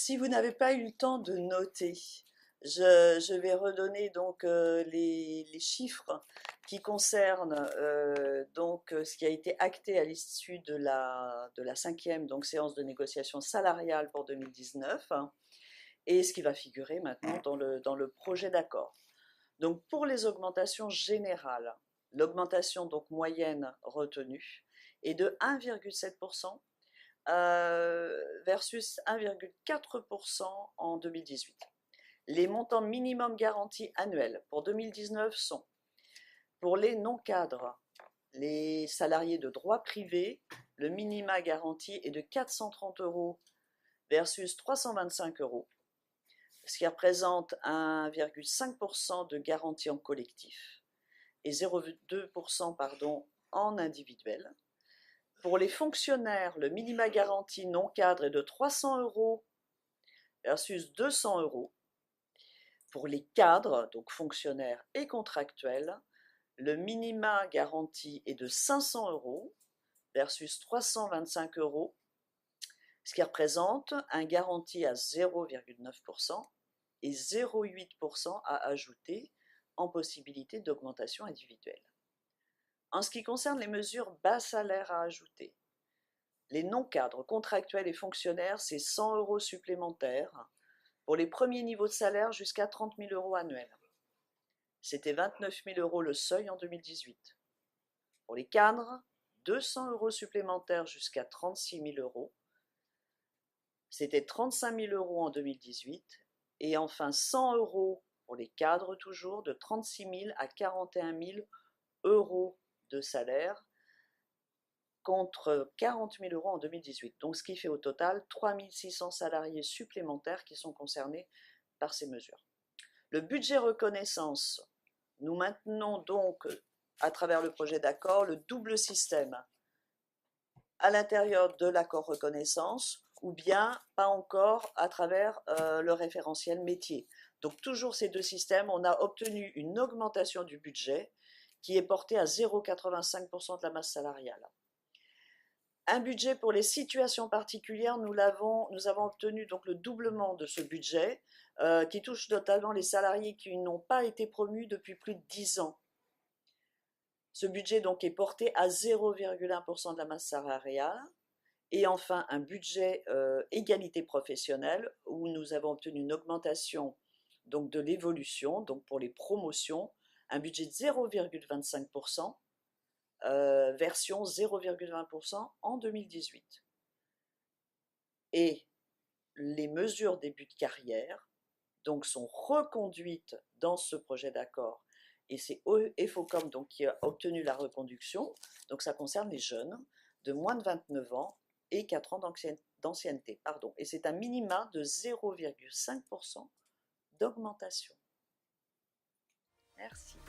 Si vous n'avez pas eu le temps de noter, je vais redonner donc les chiffres qui concernent ce qui a été acté à l'issue de la cinquième donc, séance de négociation salariale pour 2019 hein, et ce qui va figurer maintenant dans le projet d'accord. Donc pour les augmentations générales, l'augmentation donc moyenne retenue est de 1,7% versus 1,4% en 2018. Les montants minimum garantis annuels pour 2019 sont pour les non-cadres, les salariés de droit privé, le minima garanti est de 430 € versus 325 €, ce qui représente 1,5% de garantie en collectif et 0,2% en individuel. Pour les fonctionnaires, le minima garanti non cadre est de 300 € versus 200 €. Pour les cadres, donc fonctionnaires et contractuels, le minima garanti est de 500 € versus 325 €, ce qui représente un garanti à 0,9% et 0,8% à ajouter en possibilité d'augmentation individuelle. En ce qui concerne les mesures bas salaires à ajouter, les non-cadres contractuels et fonctionnaires, c'est 100 € supplémentaires pour les premiers niveaux de salaire jusqu'à 30 000 € annuels. C'était 29 000 € le seuil en 2018. Pour les cadres, 200 € supplémentaires jusqu'à 36 000 €. C'était 35 000 € en 2018. Et enfin 100 € pour les cadres toujours, de 36 000 à 41 000 € de salaire, contre 40 000 € en 2018. Donc ce qui fait au total 3 600 salariés supplémentaires qui sont concernés par ces mesures. Le budget reconnaissance, nous maintenons donc à travers le projet d'accord le double système à l'intérieur de l'accord reconnaissance ou bien pas encore à travers le référentiel métier. Donc toujours ces deux systèmes, on a obtenu une augmentation du budget qui est portée à 0,85% de la masse salariale. Un budget pour les situations particulières, nous avons obtenu donc le doublement de ce budget qui touche notamment les salariés qui n'ont pas été promus depuis plus de 10 ans. Ce budget donc est porté à 0,1% de la masse salariale. Et enfin, un budget égalité professionnelle où nous avons obtenu une augmentation donc, de l'évolution, donc pour les promotions, un budget de 0,25%, version 0,20% en 2018. Et les mesures début de carrière donc, sont reconduites dans ce projet d'accord. Et c'est EFOCOM donc, qui a obtenu la reconduction. Donc ça concerne les jeunes de moins de 29 ans et 4 ans d'ancienneté. Et c'est un minima de 0,5% d'augmentation. Merci.